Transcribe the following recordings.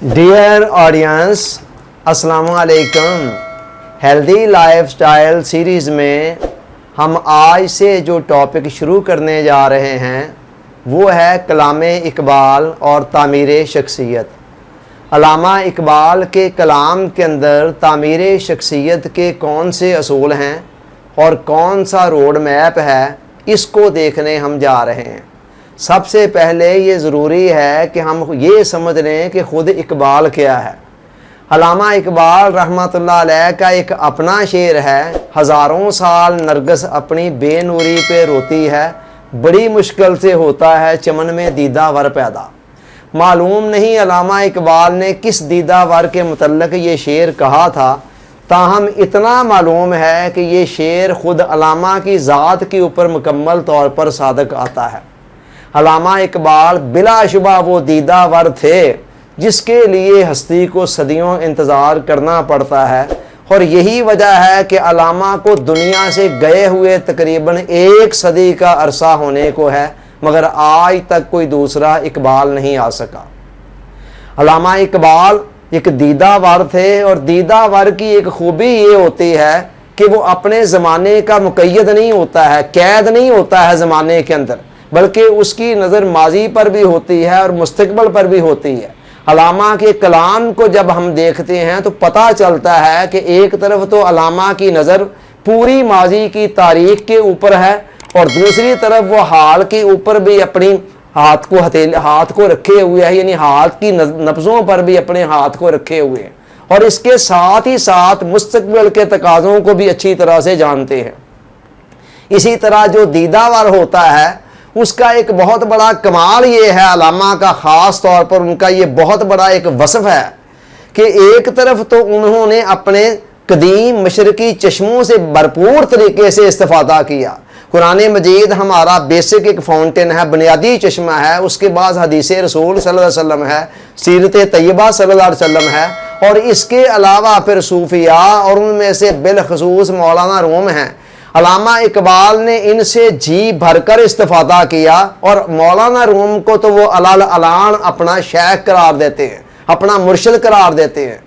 Dear audience, अस्सलाम वालेकुम। Healthy lifestyle series में हम आज से जो टॉपिक शुरू करने जा रहे हैं वो है कलाम इकबाल और तामीर शख्सियत। अल्लामा इकबाल के कलाम के अंदर तामीर शख्सियत के कौन से असूल हैं और कौन सा रोड मैप है, इसको देखने हम जा रहे हैं। सबसे पहले ये ज़रूरी है कि हम ये समझ लें कि ख़ुद इकबाल क्या है। अल्लामा इकबाल रहमतुल्लाह अलैह का एक अपना शेर है, हज़ारों साल नरगिस अपनी बेनूरी पे रोती है, बड़ी मुश्किल से होता है चमन में दीदा वर पैदा। मालूम नहीं अल्लामा इकबाल ने किस दीदा वर के मुतल्लिक़ ये शेर कहा था, ताहम इतना मालूम है कि ये शेर ख़ुद अल्लामा की ज़ात के ऊपर मुकम्मल तौर पर सादक आता है। अल्लामा इकबाल बिलाशुबा वो दीदा वर थे जिसके लिए हस्ती को सदियों इंतज़ार करना पड़ता है, और यही वजह है कि अल्लामा को दुनिया से गए हुए तकरीबन 1 सदी का अरसा होने को है, मगर आज तक कोई दूसरा इकबाल नहीं आ सका। अल्लामा इकबाल एक दीदा वर थे, और दीदा वर की एक खूबी ये होती है कि वो अपने ज़माने का मुक़य्यद नहीं होता है, कैद नहीं होता है ज़माने के अंदर, बल्कि उसकी नज़र माजी पर भी होती है और मुस्तकबिल पर भी होती है। अल्लामा के कलाम को जब हम देखते हैं तो पता चलता है कि एक तरफ तो अल्लामा की नज़र पूरी माजी की तारीख़ के ऊपर है, और दूसरी तरफ वो हाल के ऊपर भी अपनी हाथ को रखे हुए है, यानी हाथ की नब्ज़ों पर भी अपने हाथ को रखे हुए हैं, और इसके साथ ही साथ मुस्तकबिल के तकाज़ों को भी अच्छी तरह से जानते हैं। इसी तरह जो दीदावर होता है उसका एक बहुत बड़ा कमाल ये है, अल्लामा का ख़ास तौर पर उनका ये बहुत बड़ा एक वصف है कि एक तरफ तो उन्होंने अपने कदीम मशरकी चश्मों से भरपूर तरीके से इस्तिफ़ादा किया। कुरान मजीद हमारा बेसिक एक फाउंटेन है, बुनियादी चश्मा है, उसके बाद हदीस रसूल सल्लल्लाहु अलैहि वसल्लम है, सीरत तैयबा सल्लल्लाहु अलैहि वसल्लम है, और इसके अलावा फिर सूफिया और उनमें से बिलखसूस मौलाना रूम हैं। अल्लामा इकबाल ने इनसे जी भरकर इस्तिफ़ादा किया, और मौलाना रूम को तो वो अलाल अलान अपना शेख करार देते हैं, अपना मुर्शिद करार देते हैं।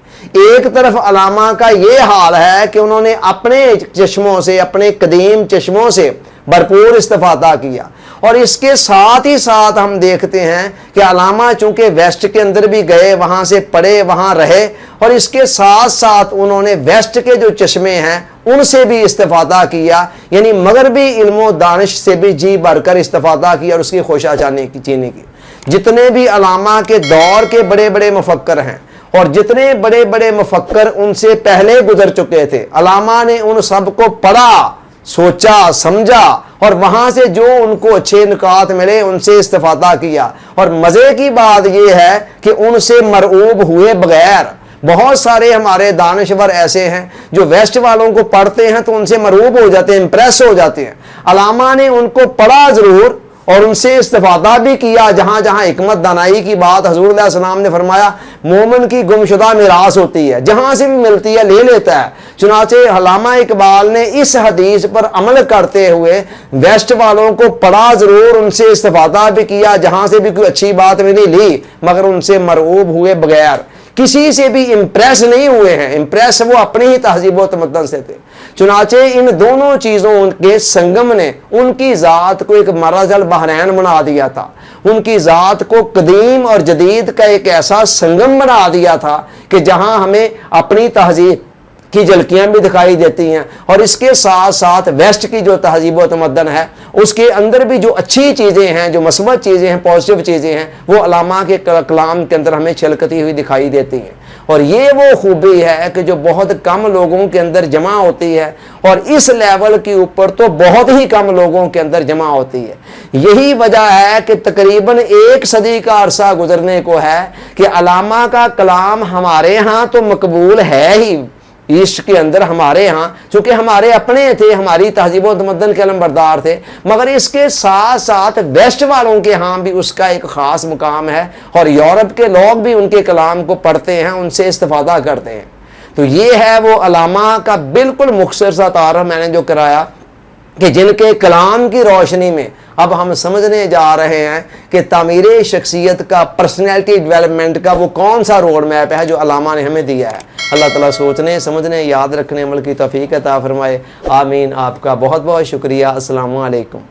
एक तरफ अल्लामा का ये हाल है कि उन्होंने अपने चश्मों से, अपने कदीम चश्मों से भरपूर इस्तिफ़ादा किया, और इसके साथ ही साथ हम देखते हैं कि अल्लामा चूँकि वेस्ट के अंदर भी गए, वहाँ से पढ़े, वहाँ रहे, और इसके साथ साथ उन्होंने वेस्ट के जो चश्मे हैं उनसे भी इस्तिफ़ादा किया, यानी मगरबी इल्मो दानिश से भी जी भरकर इस्तिफ़ादा किया और उसकी खोशा चीनी की। जितने भी अल्लामा के दौर के बड़े बड़े मुफक्कर हैं और जितने बड़े बड़े मुफक्कर उनसे पहले गुजर चुके थे, अल्लामा ने उन सब को पढ़ा, सोचा, समझा, और वहाँ से जो उनको अच्छे नुकात मिले उनसे इस्तिफ़ादा किया। और मज़े की बात यह है कि उनसे मरऊब हुए बगैर बहुत सारे हमारे दानिशवर ऐसे हैं जो वेस्ट वालों को पढ़ते हैं तो उनसे मरऊब हो जाते हैं, इम्प्रेस हो जाते हैं। अल्लामा ने उनको पढ़ा ज़रूर और उनसे इस्तिफ़ादा भी किया। जहाँ जहाँ हिकमत दानाई की बात हज़ूर अलैहि सलाम ने फरमाया, मोमिन की गुमशुदा मिरास होती है, जहाँ से भी मिलती है ले लेता है। चुनाचे अल्लामा इकबाल ने इस हदीस पर अमल करते हुए वेस्ट वालों को पढ़ा ज़रूर, उनसे इस्तिफ़ादा भी किया, जहाँ से भी कोई अच्छी बात भी नहीं ली, मगर उनसे मरऊब हुए बगैर, किसी से भी इम्प्रेस नहीं हुए हैं। इम्प्रेस वो अपने ही तहजीब व तमद्दन से थे। चुनाचे इन दोनों चीज़ों के संगम ने उनकी ज़ात को एक मरजल बहरैन बना दिया था। उनकी ज़ात को कदीम और जदीद का एक ऐसा संगम बना दिया था कि जहाँ हमें अपनी तहजीब की झलकियाँ भी दिखाई देती हैं, और इसके साथ साथ वेस्ट की जो तहजीब व तमद्दन है उसके अंदर भी जो अच्छी चीज़ें हैं, जो मस्बत चीज़ें हैं, पॉजिटिव चीज़ें हैं, वो अल्लामा के कलाम के अंदर हमें छलकती हुई दिखाई देती हैं। और ये वो खूबी है कि जो बहुत कम लोगों के अंदर जमा होती है, और इस लेवल के ऊपर तो बहुत ही कम लोगों के अंदर जमा होती है। यही वजह है कि तकरीबन 1 सदी का अरसा गुजरने को है कि अल्लामा का कलाम हमारे यहाँ तो मकबूल है ही, ईस्ट के अंदर हमारे यहाँ, चूँकि हमारे अपने थे, हमारी तहजीब व तमद्दन के अलमबरदार थे, मगर इसके साथ साथ वेस्ट वालों के यहाँ भी उसका एक ख़ास मुकाम है, और यूरोप के लोग भी उनके कलाम को पढ़ते हैं, उनसे इस्तिफ़ादा करते हैं। तो ये है वो अल्लामा का बिल्कुल मुख्तसर सा तारफ़ मैंने जो कराया کہ جن کے کلام کی روشنی میں اب ہم سمجھنے جا رہے ہیں کہ تعمیر شخصیت کا، پرسنالٹی ڈیولپمنٹ کا وہ کون سا روڈ میپ ہے جو علامہ نے ہمیں دیا ہے۔ اللہ تعالیٰ سوچنے، سمجھنے، یاد رکھنے، عمل کی توفیق عطا فرمائے، آمین۔ آپ کا بہت بہت شکریہ۔ السلام علیکم۔